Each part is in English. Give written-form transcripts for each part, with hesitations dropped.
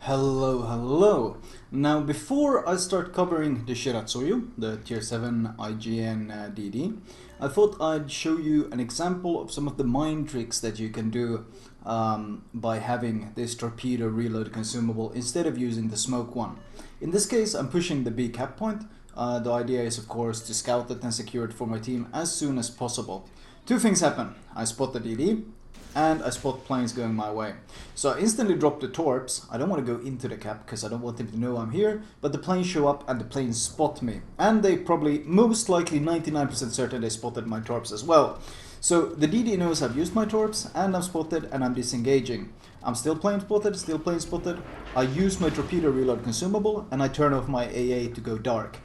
Hello. Now, before I start covering the Shiratsuyu, the Tier 7 IJN DD, I thought I'd show you an example of some of the mind tricks that you can do by having this torpedo reload consumable instead of using the smoke one. In this case, I'm pushing the B cap point. The idea is, of course, to scout it and secure it for my team as soon as possible. Two things happen. I spot the DD, and I spot planes going my way. So I instantly drop the torps. I don't want to go into the cap because I don't want him to know I'm here, but the planes show up and the planes spot me. And they probably, most likely 99% certain they spotted my torps as well. So the DD knows I've used my torps and I'm spotted and I'm disengaging. I'm still plane spotted. I use my torpedo reload consumable and I turn off my AA to go dark.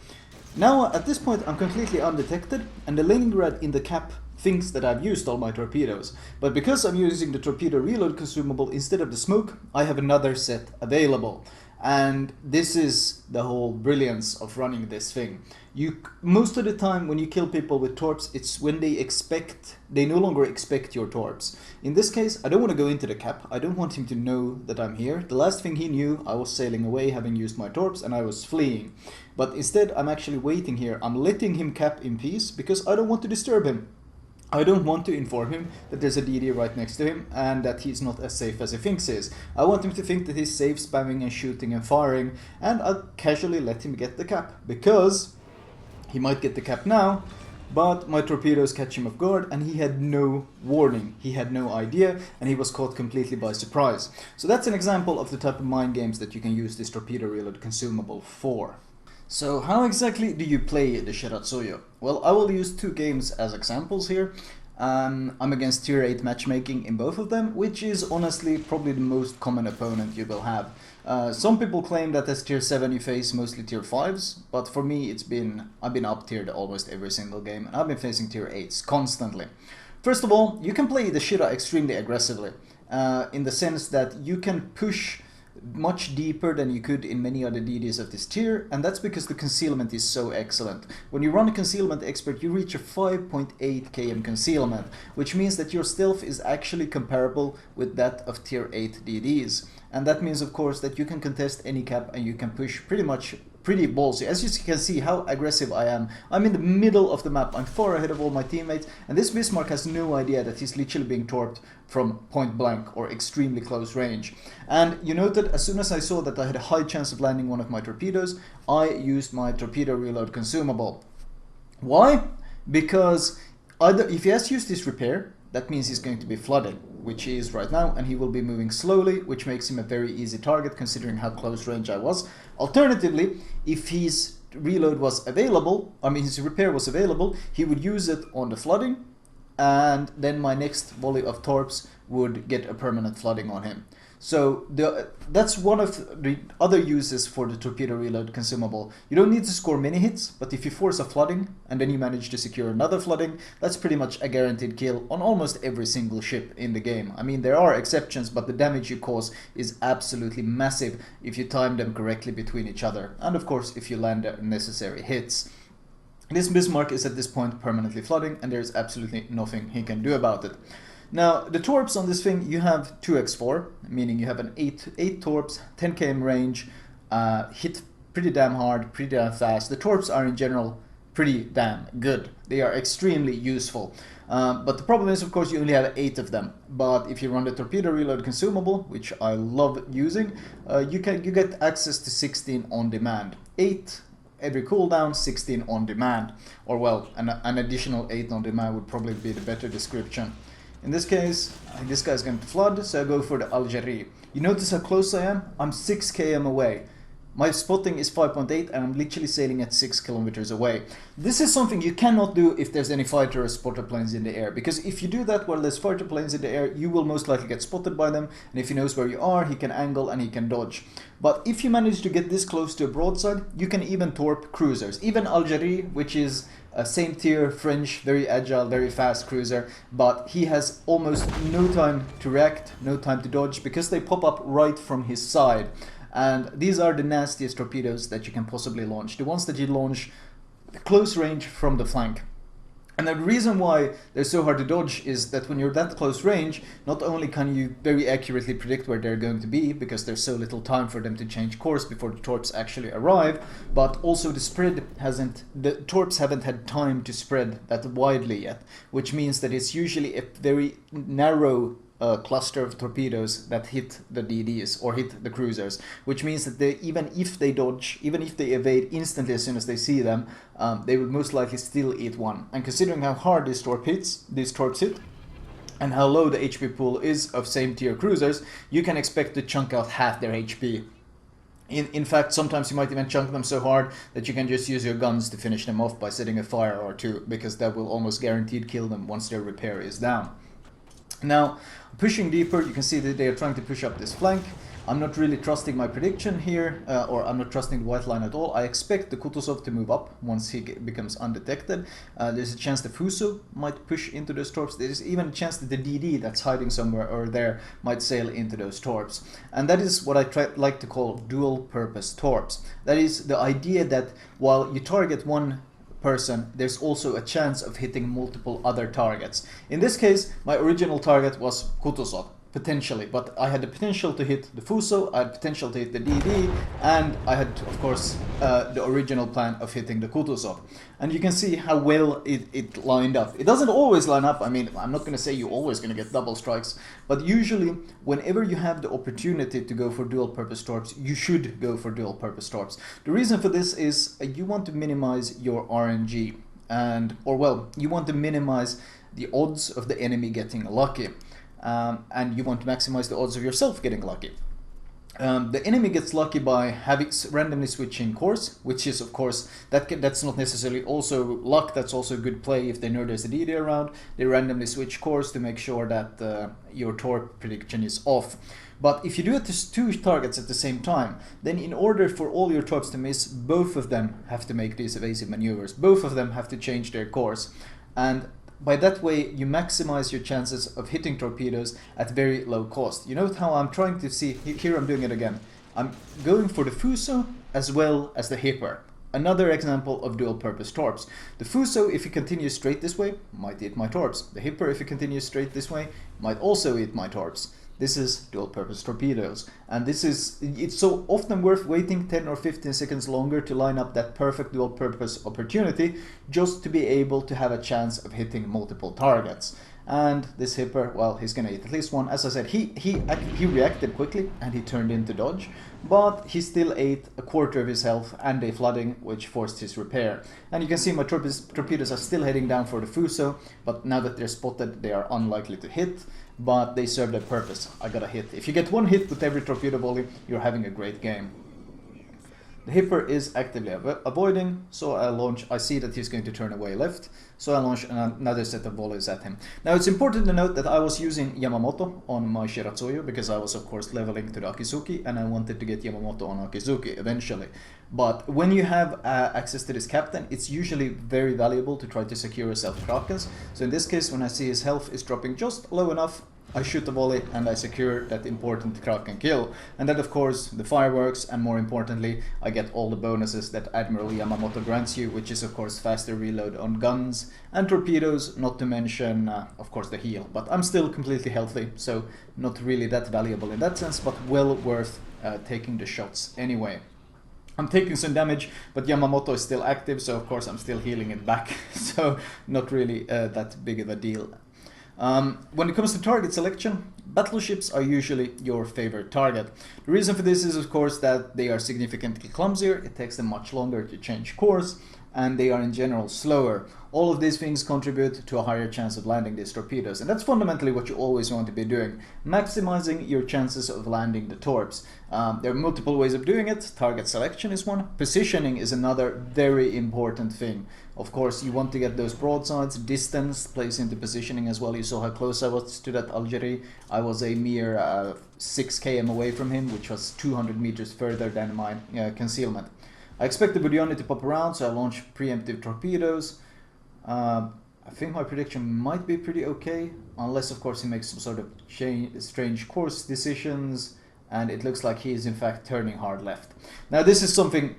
Now at this point I'm completely undetected and the Leningrad in the cap thinks that I've used all my torpedoes, but because I'm using the torpedo reload consumable instead of the smoke, I have another set available. And this is the whole brilliance of running this thing. Most of the time when you kill people with torps, it's when they no longer expect your torps. In this case, I don't want to go into the cap. I don't want him to know that I'm here. The last thing he knew, I was sailing away having used my torps and I was fleeing. But instead, I'm actually waiting here. I'm letting him cap in peace because I don't want to disturb him. I don't want to inform him that there's a DD right next to him and that he's not as safe as he thinks he is. I want him to think that he's safe spamming and shooting and firing, and I'll casually let him get the cap because he might get the cap now, but my torpedoes catch him off guard and he had no warning, he had no idea, and he was caught completely by surprise. So that's an example of the type of mind games that you can use this torpedo reload consumable for. So how exactly do you play the Shiratsuyu? Well, I will use two games as examples here. I'm against tier 8 matchmaking in both of them, which is honestly probably the most common opponent you will have. Some people claim that as tier 7 you face mostly tier 5s, but for me I've been up tiered almost every single game and I've been facing tier 8s constantly. First of all, you can play the Shira extremely aggressively, in the sense that you can push much deeper than you could in many other DDs of this tier, and that's because the concealment is so excellent. When you run a concealment expert, you reach a 5.8 km concealment, which means that your stealth is actually comparable with that of tier 8 DDs. And that means, of course, that you can contest any cap and you can push pretty ballsy. As you can see how aggressive I am. I'm in the middle of the map. I'm far ahead of all my teammates, and this Bismarck has no idea that he's literally being torped from point blank or extremely close range. And you noted as soon as I saw that I had a high chance of landing one of my torpedoes, I used my torpedo reload consumable. Why? Because if he has used this repair, that means he's going to be flooding, which he is right now, and he will be moving slowly, which makes him a very easy target considering how close range I was. Alternatively, if his reload was available, his repair was available, he would use it on the flooding, and then my next volley of torps would get a permanent flooding on him. So that's one of the other uses for the torpedo reload consumable. You don't need to score many hits, but if you force a flooding and then you manage to secure another flooding, that's pretty much a guaranteed kill on almost every single ship in the game. I mean, there are exceptions, but the damage you cause is absolutely massive if you time them correctly between each other, and of course if you land the necessary hits. This Bismarck is at this point permanently flooding, and there's absolutely nothing he can do about it. Now, the torps on this thing, you have 2x4, meaning you have an 8 torps, 10 km range, hit pretty damn hard, pretty damn fast. The torps are in general pretty damn good. They are extremely useful. But the problem is, of course, you only have 8 of them. But if you run the torpedo reload consumable, which I love using, you get access to 16 on demand. 8 every cooldown, 16 on demand. Or well, an additional 8 on demand would probably be the better description. In this case, this guy's going to flood, so I go for the Algerie. You notice how close I am? I'm 6 km away. My spotting is 5.8 and I'm literally sailing at 6 kilometers away. This is something you cannot do if there's any fighter or spotter planes in the air, because if you do that while there's fighter planes in the air, you will most likely get spotted by them, and if he knows where you are, he can angle and he can dodge. But if you manage to get this close to a broadside, you can even torp cruisers. Even Algerie, which is a same tier French, very agile, very fast cruiser, but he has almost no time to react, no time to dodge, because they pop up right from his side. And these are the nastiest torpedoes that you can possibly launch. The ones that you launch close range from the flank. And the reason why they're so hard to dodge is that when you're that close range, not only can you very accurately predict where they're going to be, because there's so little time for them to change course before the torps actually arrive, but also the torps haven't had time to spread that widely yet, which means that it's usually a very narrow cluster of torpedoes that hit the DDs or hit the cruisers, which means that even if they evade instantly as soon as they see them, they would most likely still eat one. And considering how hard these torps hit, and how low the HP pool is of same tier cruisers, you can expect to chunk out half their HP. In fact, sometimes you might even chunk them so hard that you can just use your guns to finish them off by setting a fire or two, because that will almost guaranteed kill them once their repair is down. Now, pushing deeper, you can see that they are trying to push up this flank. I'm not really trusting my prediction here, or I'm not trusting the white line at all. I expect the Kutuzov to move up once he becomes undetected. There's a chance the Fuso might push into those torps. There's even a chance that the DD that's hiding somewhere or there might sail into those torps. And that is what I like to call dual-purpose torps. That is the idea that while you target one person, there's also a chance of hitting multiple other targets. In this case, my original target was Kutuzov, potentially, but I had the potential to hit the Fuso, I had potential to hit the DD, and I had, of course, the original plan of hitting the Kutuzov. And you can see how well it lined up. It doesn't always line up. I mean, I'm not going to say you're always going to get double strikes, but usually, whenever you have the opportunity to go for dual-purpose torps, you should go for dual-purpose torps. The reason for this is you want to minimize your RNG, you want to minimize the odds of the enemy getting lucky. And you want to maximize the odds of yourself getting lucky. The enemy gets lucky by randomly switching course, which is, of course, that's not necessarily also luck, that's also good play if they know there's a DD around. They randomly switch course to make sure that your torp prediction is off. But if you do it to two targets at the same time, then in order for all your torps to miss, both of them have to make these evasive maneuvers. Both of them have to change their course. And by that way, you maximize your chances of hitting torpedoes at very low cost. You note how I'm trying to see, here I'm doing it again. I'm going for the Fuso as well as the Hipper. Another example of dual-purpose torps. The Fuso, if he continues straight this way, might eat my torps. The Hipper, if he continues straight this way, might also eat my torps. This is dual-purpose torpedoes, and it's so often worth waiting 10 or 15 seconds longer to line up that perfect dual-purpose opportunity just to be able to have a chance of hitting multiple targets. And this Hipper, well, he's gonna eat at least one. As I said, he reacted quickly and he turned into dodge, but he still ate a quarter of his health and a flooding, which forced his repair. And you can see my torpedoes are still heading down for the Fuso, but now that they're spotted, they are unlikely to hit. But they serve their purpose. I got a hit. If you get one hit with every torpedo volley, you're having a great game. The Hipper is actively avoiding, so I see that he's going to turn away left, so I launch another set of volleys at him. Now it's important to note that I was using Yamamoto on my Shiratsuyu, because I was of course leveling to the Akizuki, and I wanted to get Yamamoto on Akizuki eventually. But when you have access to this captain, it's usually very valuable to try to secure yourself Krakens. So in this case, when I see his health is dropping just low enough, I shoot the volley and I secure that important Kraken kill. And then of course the fireworks, and more importantly, I get all the bonuses that Admiral Yamamoto grants you, which is of course faster reload on guns and torpedoes, not to mention of course the heal. But I'm still completely healthy, so not really that valuable in that sense, but well worth taking the shots anyway. I'm taking some damage, but Yamamoto is still active, so of course I'm still healing it back, so not really that big of a deal. When it comes to target selection, battleships are usually your favorite target. The reason for this is of course that they are significantly clumsier, it takes them much longer to change course, and they are in general slower. All of these things contribute to a higher chance of landing these torpedoes, and that's fundamentally what you always want to be doing, maximizing your chances of landing the torps. There are multiple ways of doing it. Target selection is one. Positioning is another very important thing. Of course, you want to get those broadsides. Distance plays into positioning as well. You saw how close I was to that Algerie. I was a mere 6 km away from him, which was 200 meters further than my concealment. I expect the Budioni to pop around, so I launch preemptive torpedoes. I think my prediction might be pretty okay, unless of course he makes some sort of strange course decisions, and it looks like he is in fact turning hard left. Now this is something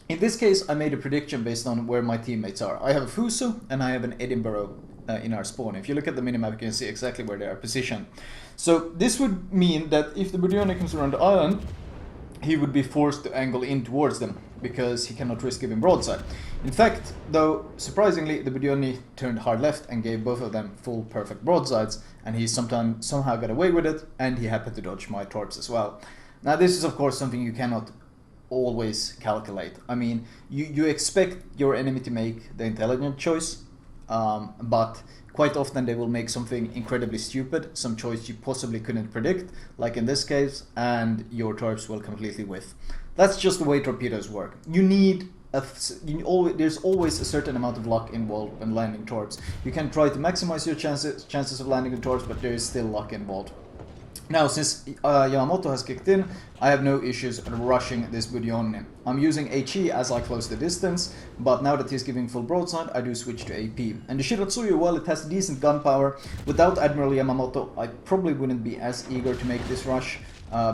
In this case, I made a prediction based on where my teammates are. I have a Fuso and I have an Edinburgh in our spawn. If you look at the minimap, you can see exactly where they are positioned. So this would mean that if the Budyonny comes around the island, he would be forced to angle in towards them because he cannot risk giving broadside. In fact, though, surprisingly, the Budyonny turned hard left and gave both of them full perfect broadsides, and he somehow got away with it, and he happened to dodge my torps as well. Now, this is of course something you cannot always calculate. I mean, you expect your enemy to make the intelligent choice, but quite often they will make something incredibly stupid, some choice you possibly couldn't predict, like in this case, and your torps will completely whiff. That's just the way torpedoes work. There's always a certain amount of luck involved when landing torps. You can try to maximize your chances of landing the torps, but there is still luck involved. Now, since Yamamoto has kicked in, I have no issues rushing this Budyonny. I'm using HE as I close the distance, but now that he's giving full broadside, I do switch to AP. And the Shiratsuyu, while it has decent gun power, without Admiral Yamamoto, I probably wouldn't be as eager to make this rush,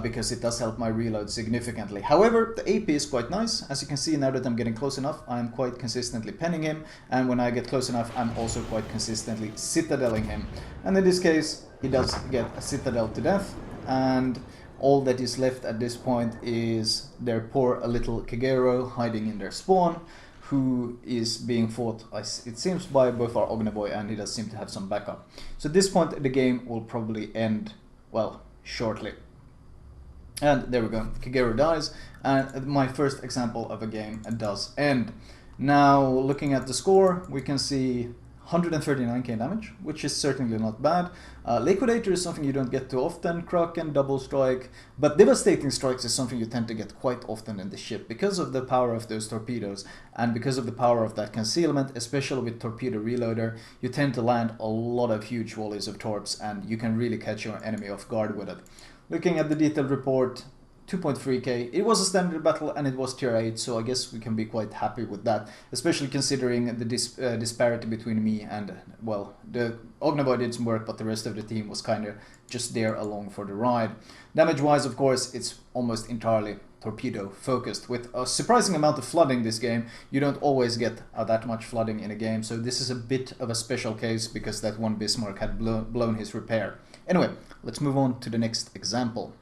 because it does help my reload significantly. However, the AP is quite nice. As you can see, now that I'm getting close enough, I'm quite consistently penning him, and when I get close enough, I'm also quite consistently citadeling him. And in this case, he does get a citadel to death, and all that is left at this point is their poor little Kagero hiding in their spawn, who is being fought, it seems, by both our Ogneboy, and he does seem to have some backup. So at this point, the game will probably end, well, shortly. And there we go, Kagero dies, and my first example of a game does end. Now, looking at the score, we can see 139k damage, which is certainly not bad. Liquidator is something you don't get too often, Kraken, Double Strike, but Devastating Strikes is something you tend to get quite often in the ship because of the power of those torpedoes and because of the power of that concealment, especially with Torpedo Reloader. You tend to land a lot of huge volleys of torps and you can really catch your enemy off guard with it. Looking at the detailed report, 2.3k. It was a standard battle and it was tier 8, so I guess we can be quite happy with that, especially considering the disparity between me and, well, the Ogneboy did some work, but the rest of the team was kind of just there along for the ride. Damage-wise, of course, it's almost entirely torpedo focused. With a surprising amount of flooding this game, you don't always get that much flooding in a game, so this is a bit of a special case because that one Bismarck had blown his repair. Anyway, let's move on to the next example.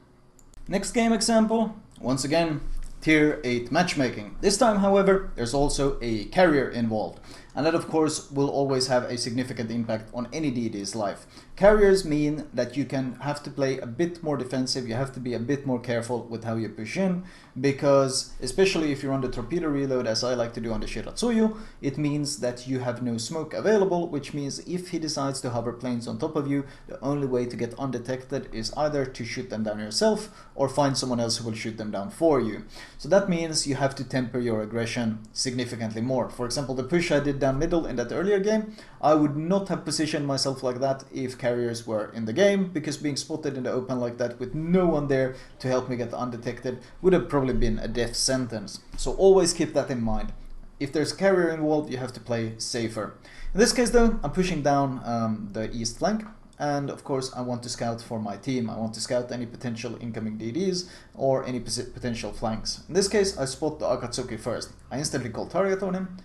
Next game example, once again, tier 8 matchmaking. This time, however, there's also a carrier involved, and that of course will always have a significant impact on any DD's life. Carriers mean that you can have to play a bit more defensive, you have to be a bit more careful with how you push in, because especially if you're on the torpedo reload, as I like to do on the Shiratsuyu, it means that you have no smoke available, which means if he decides to hover planes on top of you, the only way to get undetected is either to shoot them down yourself or find someone else who will shoot them down for you. So that means you have to temper your aggression significantly more. For example, the push I did down middle in that earlier game, I would not have positioned myself like that if carriers were in the game, because being spotted in the open like that with no one there to help me get undetected would have probably been a death sentence. So always keep that in mind. If there's a carrier involved, you have to play safer. In this case though, I'm pushing down the east flank, and of course I want to scout for my team. I want to scout any potential incoming DDs or any potential flanks. In this case, I spot the Akatsuki first. I instantly call target on him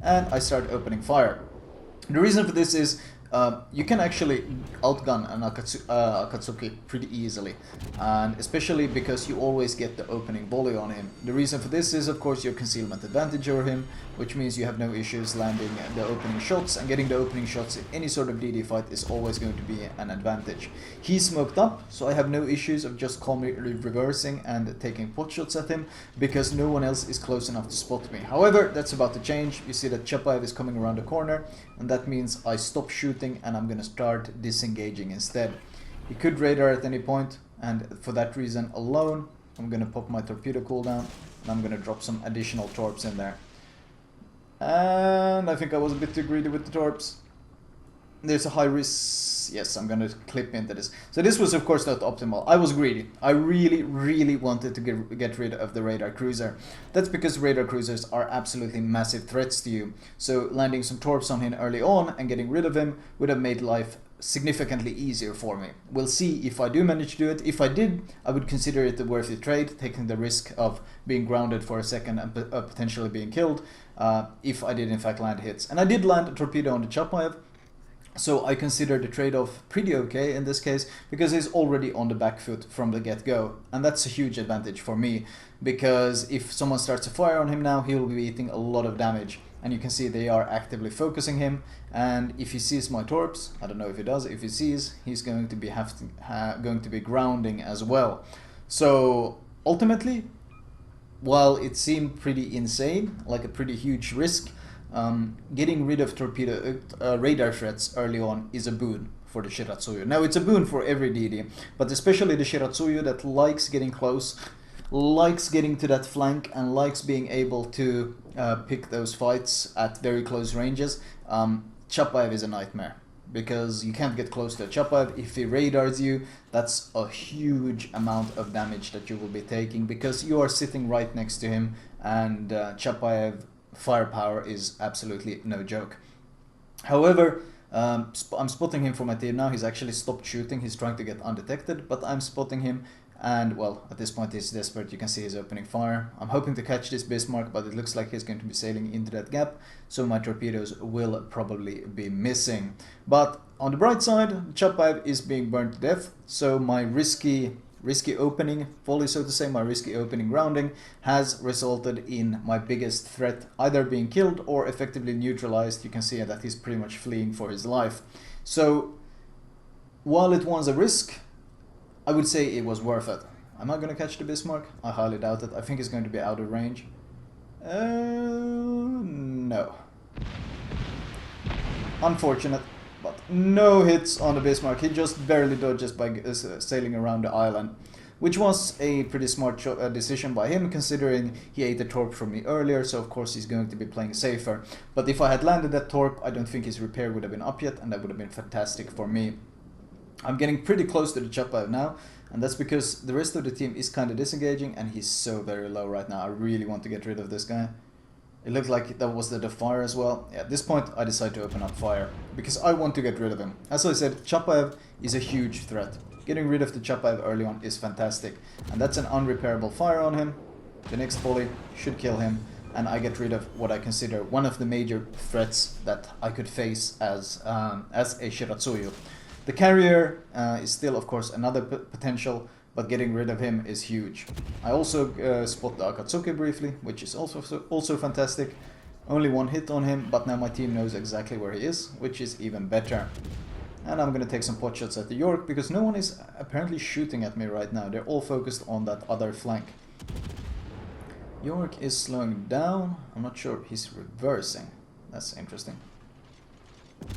and I start opening fire. The reason for this is you can actually outgun an Akatsuki pretty easily, and especially because you always get the opening volley on him. The reason for this is of course your concealment advantage over him, which means you have no issues landing the opening shots, and getting the opening shots in any sort of DD fight is always going to be an advantage. He's smoked up, so I have no issues of just calmly reversing and taking pot shots at him, because no one else is close enough to spot me. However, that's about to change. You see that Chapaev is coming around the corner, and that means I stop shooting and I'm gonna start disengaging instead. He could radar at any point, and for that reason alone, I'm gonna pop my torpedo cooldown and I'm gonna drop some additional torps in there. And I think I was a bit too greedy with the torps. There's a high risk. Yes, I'm gonna clip into this. So this was of course not optimal. I was greedy. I really wanted to get rid of the radar cruiser. That's because radar cruisers are absolutely massive threats to you. So landing some torps on him early on and getting rid of him would have made life significantly easier for me. We'll see if I do manage to do it. If I did, I would consider it a worthy trade, taking the risk of being grounded for a second and potentially being killed if I did in fact land hits. And I did land a torpedo on the Chapayev, so I consider the trade-off pretty okay in this case, because he's already on the back foot from the get-go. And that's a huge advantage for me, because if someone starts to fire on him now, he will be eating a lot of damage. And you can see they are actively focusing him, and if he sees my torps, I don't know if he does, if he sees, he's going to be going to be grounding as well. So ultimately, while it seemed pretty insane, like a pretty huge risk, getting rid of torpedo radar threats early on is a boon for the Shiratsuyu. Now it's a boon for every DD, but especially the Shiratsuyu that likes getting close, likes getting to that flank, and likes being able to pick those fights at very close ranges. Chapayev is a nightmare, because you can't get close to a Chapayev. If he radars you, that's a huge amount of damage that you will be taking, because you are sitting right next to him, and Chapayev firepower is absolutely no joke. However, I'm spotting him from my team now. He's actually stopped shooting. He's trying to get undetected, but I'm spotting him. And, well, at this point he's desperate. You can see he's opening fire. I'm hoping to catch this Bismarck, but it looks like he's going to be sailing into that gap, so my torpedoes will probably be missing. But on the bright side, Chapayev is being burned to death, so my risky opening volley, so to say, my risky opening grounding, has resulted in my biggest threat either being killed or effectively neutralized. You can see that he's pretty much fleeing for his life. So, while it was a risk, I would say it was worth it. Am I going to catch the Bismarck? I highly doubt it. I think he's going to be out of range. No. Unfortunate, but no hits on the Bismarck. He just barely dodges by sailing around the island, which was a pretty smart decision by him, considering he ate a torp from me earlier, so of course he's going to be playing safer. But if I had landed that torp, I don't think his repair would have been up yet, and that would have been fantastic for me. I'm getting pretty close to the Chapayev now, and that's because the rest of the team is kind of disengaging, and he's so very low right now. I really want to get rid of this guy. It looked like that was the fire as well. Yeah, at this point I decide to open up fire, because I want to get rid of him. As I said, Chapayev is a huge threat. Getting rid of the Chapayev early on is fantastic, and that's an unrepairable fire on him. The next volley should kill him, and I get rid of what I consider one of the major threats that I could face as a Shiratsuyu. The carrier is still, of course, another potential, but getting rid of him is huge. I also spot the Akatsuki briefly, which is also fantastic. Only one hit on him, but now my team knows exactly where he is, which is even better. And I'm going to take some pot shots at the York, because no one is apparently shooting at me right now. They're all focused on that other flank. York is slowing down. I'm not sure he's reversing. That's interesting.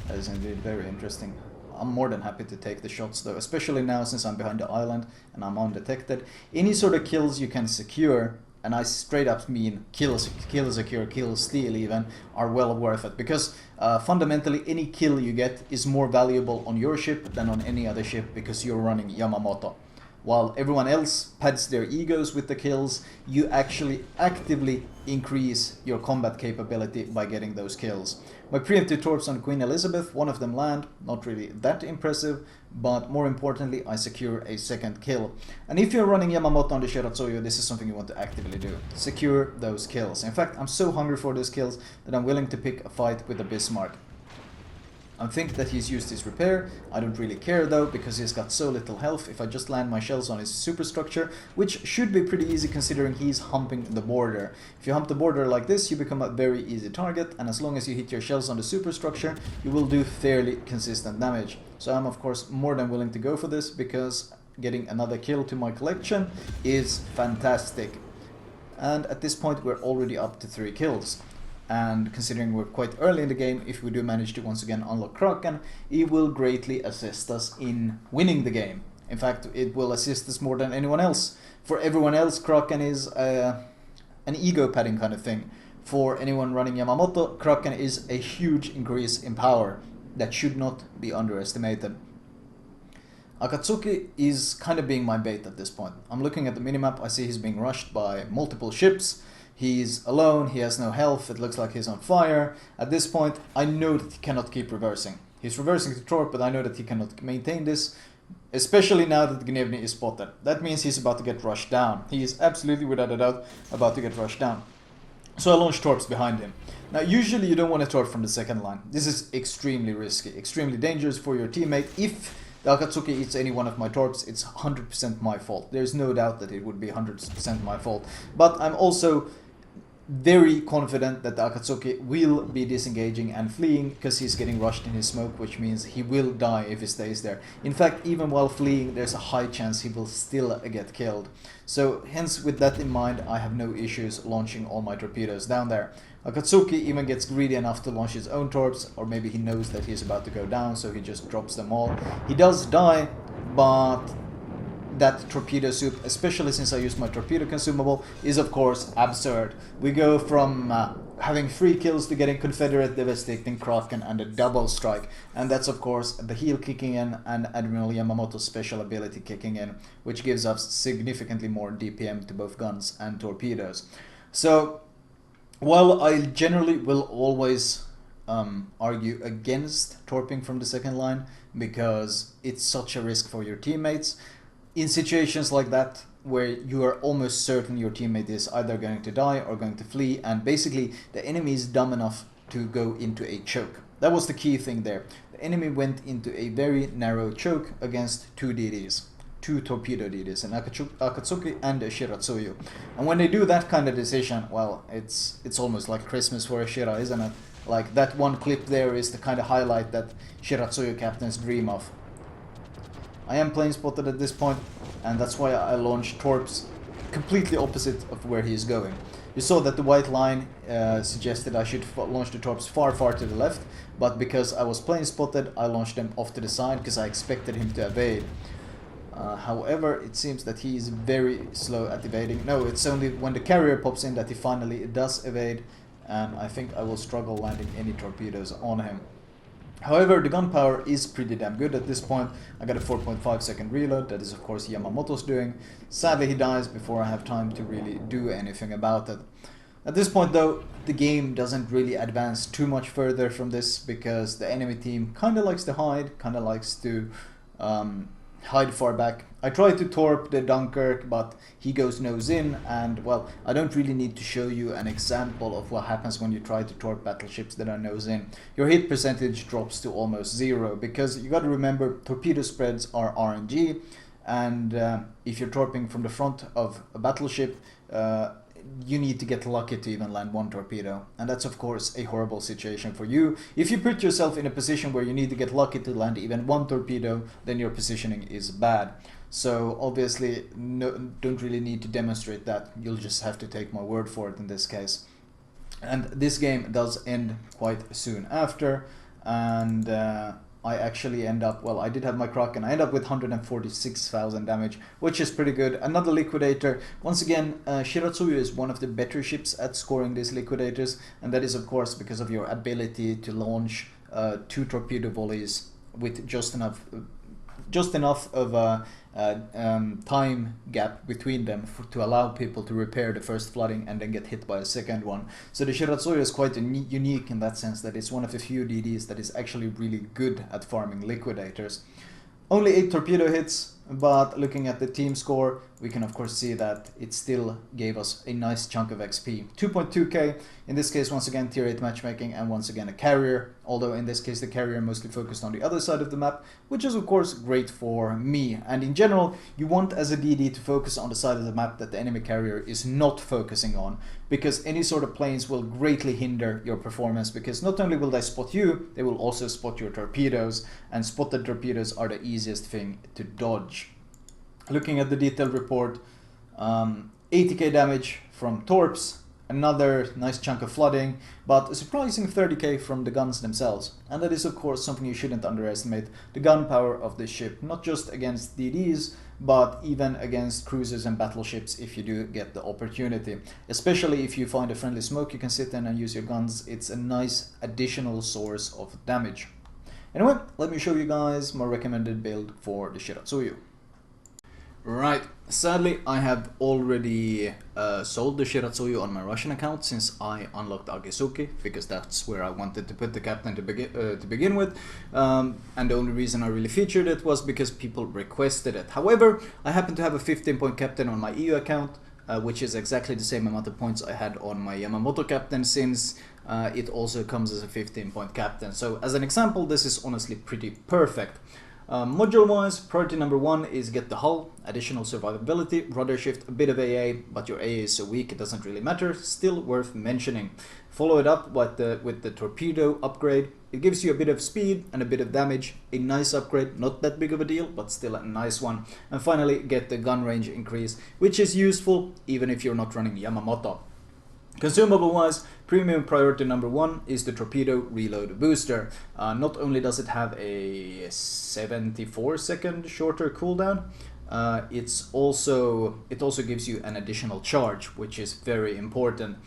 That is indeed very interesting. I'm more than happy to take the shots though, especially now since I'm behind the island and I'm undetected. Any sort of kills you can secure, and I straight up mean kill secure, kill steal even, are well worth it, because fundamentally any kill you get is more valuable on your ship than on any other ship, because you're running Yamamoto. While everyone else pads their egos with the kills, you actually actively increase your combat capability by getting those kills. My preemptive torps on Queen Elizabeth, one of them land, not really that impressive, but more importantly I secure a second kill. And if you're running Yamamoto on the Shiratsuyu, this is something you want to actively do. Secure those kills. In fact, I'm so hungry for those kills that I'm willing to pick a fight with the Bismarck. I think that he's used his repair. I don't really care though, because he's got so little health. If I just land my shells on his superstructure, which should be pretty easy considering he's humping the border. If you hump the border like this, you become a very easy target, and as long as you hit your shells on the superstructure, you will do fairly consistent damage. So I'm of course more than willing to go for this, because getting another kill to my collection is fantastic. And at this point we're already up to 3 kills. And considering we're quite early in the game, if we do manage to once again unlock Kraken, it will greatly assist us in winning the game. In fact, it will assist us more than anyone else. For everyone else, Kraken is an ego padding kind of thing. For anyone running Yamamoto, Kraken is a huge increase in power that should not be underestimated. Akatsuki is kind of being my bait at this point. I'm looking at the minimap, I see he's being rushed by multiple ships. He's alone, he has no health, it looks like he's on fire. At this point, I know that he cannot keep reversing. He's reversing the torp, but I know that he cannot maintain this, especially now that Gnevny is spotted. That means he's about to get rushed down. He is absolutely, without a doubt, about to get rushed down. So I launch torps behind him. Now, usually you don't want to torp from the second line. This is extremely risky, extremely dangerous for your teammate. If the Akatsuki eats any one of my torps, it's 100% my fault. There's no doubt that it would be 100% my fault. But I'm also very confident that the Akatsuki will be disengaging and fleeing because he's getting rushed in his smoke, which means he will die if he stays there. In fact, even while fleeing, there's a high chance he will still get killed. So hence, with that in mind, I have no issues launching all my torpedoes down there. Akatsuki even gets greedy enough to launch his own torps, or maybe he knows that he's about to go down, so he just drops them all. He does die, but that torpedo soup, especially since I used my torpedo consumable, is of course absurd. We go from having 3 kills to getting Confederate Devastating Kraken and a double strike, and that's of course the heal kicking in and Admiral Yamamoto's special ability kicking in, which gives us significantly more DPM to both guns and torpedoes. So while I generally will always argue against torping from the second line because it's such a risk for your teammates, in situations like that, where you are almost certain your teammate is either going to die or going to flee, and basically the enemy is dumb enough to go into a choke. That was the key thing there. The enemy went into a very narrow choke against 2 DDs, 2 torpedo DDs, an Akatsuki and a Shiratsuyu. And when they do that kind of decision, well, it's almost like Christmas for a Shira, isn't it? Like, that one clip there is the kind of highlight that Shiratsuyu captains dream of. I am plane spotted at this point, and that's why I launched torps completely opposite of where he is going. You saw that the white line suggested I should launch the torps far to the left, but because I was plane spotted, I launched them off to the side because I expected him to evade. However, it seems that he is very slow at evading. No, it's only when the carrier pops in that he finally does evade, and I think I will struggle landing any torpedoes on him. However, the gun power is pretty damn good at this point. I got a 4.5 second reload, that is of course Yamamoto's doing. Sadly, he dies before I have time to really do anything about it. At this point though, the game doesn't really advance too much further from this because the enemy team kinda likes to hide, kinda likes to hide far back. I try to torp the Dunkirk, but he goes nose in, and well, I don't really need to show you an example of what happens when you try to torp battleships that are nose in. Your hit percentage drops to almost 0 because you gotta remember torpedo spreads are RNG, and if you're torping from the front of a battleship, you need to get lucky to even land 1 torpedo, and that's of course a horrible situation for you. If you put yourself in a position where you need to get lucky to land even 1 torpedo, then your positioning is bad. So obviously don't really need to demonstrate that, you'll just have to take my word for it in this case. And this game does end quite soon after, and I actually end up, well, I did have my Kraken, I end up with 146,000 damage, which is pretty good. Another liquidator. Once again, Shiratsuyu is one of the better ships at scoring these liquidators, and that is of course because of your ability to launch 2 torpedo volleys with just enough of a time gap between them to allow people to repair the first flooding and then get hit by a second one. So the Shiratsuyu is quite unique in that sense, that it's one of the few DDs that is actually really good at farming liquidators. Only 8 torpedo hits, but looking at the team score, we can of course see that it still gave us a nice chunk of XP. 2.2k, in this case once again tier 8 matchmaking, and once again a carrier, although in this case the carrier mostly focused on the other side of the map, which is of course great for me. And in general, you want as a DD to focus on the side of the map that the enemy carrier is not focusing on, because any sort of planes will greatly hinder your performance, because not only will they spot you, they will also spot your torpedoes, and spotted torpedoes are the easiest thing to dodge. Looking at the detailed report, 80k damage from torps, another nice chunk of flooding, but a surprising 30k from the guns themselves. And that is of course something you shouldn't underestimate, the gun power of this ship, not just against DDs, but even against cruisers and battleships if you do get the opportunity. Especially if you find a friendly smoke you can sit in and use your guns, it's a nice additional source of damage. Anyway, let me show you guys my recommended build for the Shiratsuyu. Right, sadly I have already sold the Shiratsuyu on my Russian account since I unlocked Agesuki, because that's where I wanted to put the captain to begin with, and the only reason I really featured it was because people requested it. However, I happen to have a 15-point captain on my EU account, which is exactly the same amount of points I had on my Yamamoto captain, since it also comes as a 15-point captain. So as an example, this is honestly pretty perfect. Module wise, priority number 1 is get the hull, additional survivability, rudder shift, a bit of AA, but your AA is so weak it doesn't really matter, still worth mentioning. Follow it up with the torpedo upgrade. It gives you a bit of speed and a bit of damage, a nice upgrade, not that big of a deal, but still a nice one. And finally, get the gun range increase, which is useful even if you're not running Yamamoto. Consumable wise, premium priority number 1 is the Torpedo reload booster. Not only does it have a 74-second shorter cooldown, it also gives you an additional charge, which is very important.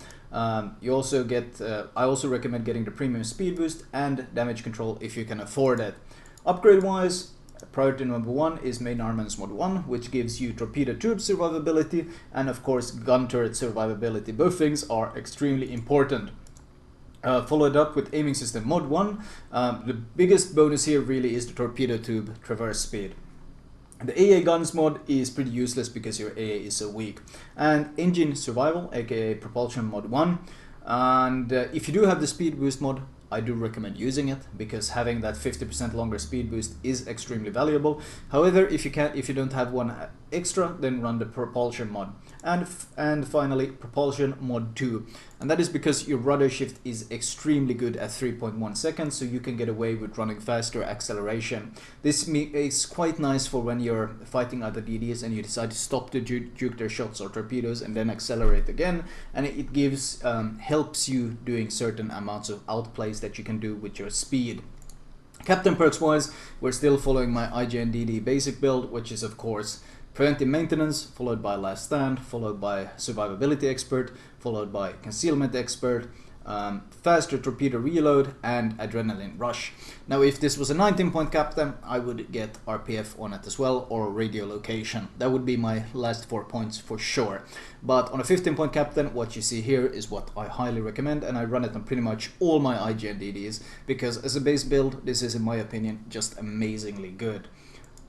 You also get, I also recommend getting the premium speed boost and damage control if you can afford it. Upgrade wise, priority number 1 is Main Armaments Mod 1, which gives you torpedo tube survivability and of course gun turret survivability. Both things are extremely important. Followed up with Aiming System Mod 1. The biggest bonus here really is the torpedo tube traverse speed. The AA Guns mod is pretty useless because your AA is so weak. And Engine Survival, aka Propulsion Mod 1. And if you do have the Speed Boost mod, I do recommend using it because having that 50% longer speed boost is extremely valuable. However, if you don't have one extra, then run the propulsion mod. And finally, propulsion mod 2, and that is because your rudder shift is extremely good at 3.1 seconds, so you can get away with running faster acceleration. This is quite nice for when you're fighting other DDs and you decide to stop to juke their shots or torpedoes and then accelerate again, and it gives helps you doing certain amounts of outplays that you can do with your speed. Captain perks wise, we're still following my IJN DD basic build, which is of course Preventive Maintenance, followed by Last Stand, followed by Survivability Expert, followed by Concealment Expert, Faster Torpedo Reload, and Adrenaline Rush. Now if this was a 19-point captain, I would get RPF on it as well, or Radio Location. That would be my last 4 points for sure. But on a 15-point captain, what you see here is what I highly recommend, and I run it on pretty much all my IGN DDs, because as a base build, this is in my opinion just amazingly good.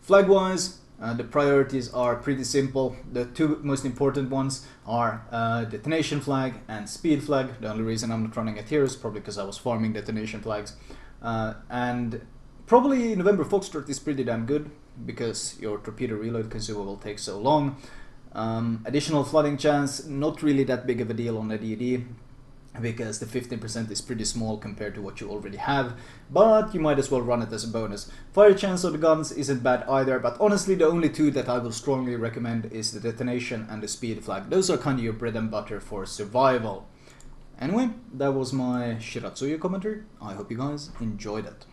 Flag-wise, the priorities are pretty simple. The two most important ones are detonation flag and speed flag. The only reason I'm not running it here is probably because I was farming detonation flags. And probably November Foxtrot is pretty damn good because your torpedo reload consumable takes so long. Additional flooding chance, not really that big of a deal on the DD, because the 15% is pretty small compared to what you already have, but you might as well run it as a bonus. Fire chance of the guns isn't bad either, but honestly the only two that I will strongly recommend is the detonation and the speed flag. Those are kind of your bread and butter for survival. Anyway, that was my Shiratsuyu commentary. I hope you guys enjoyed it.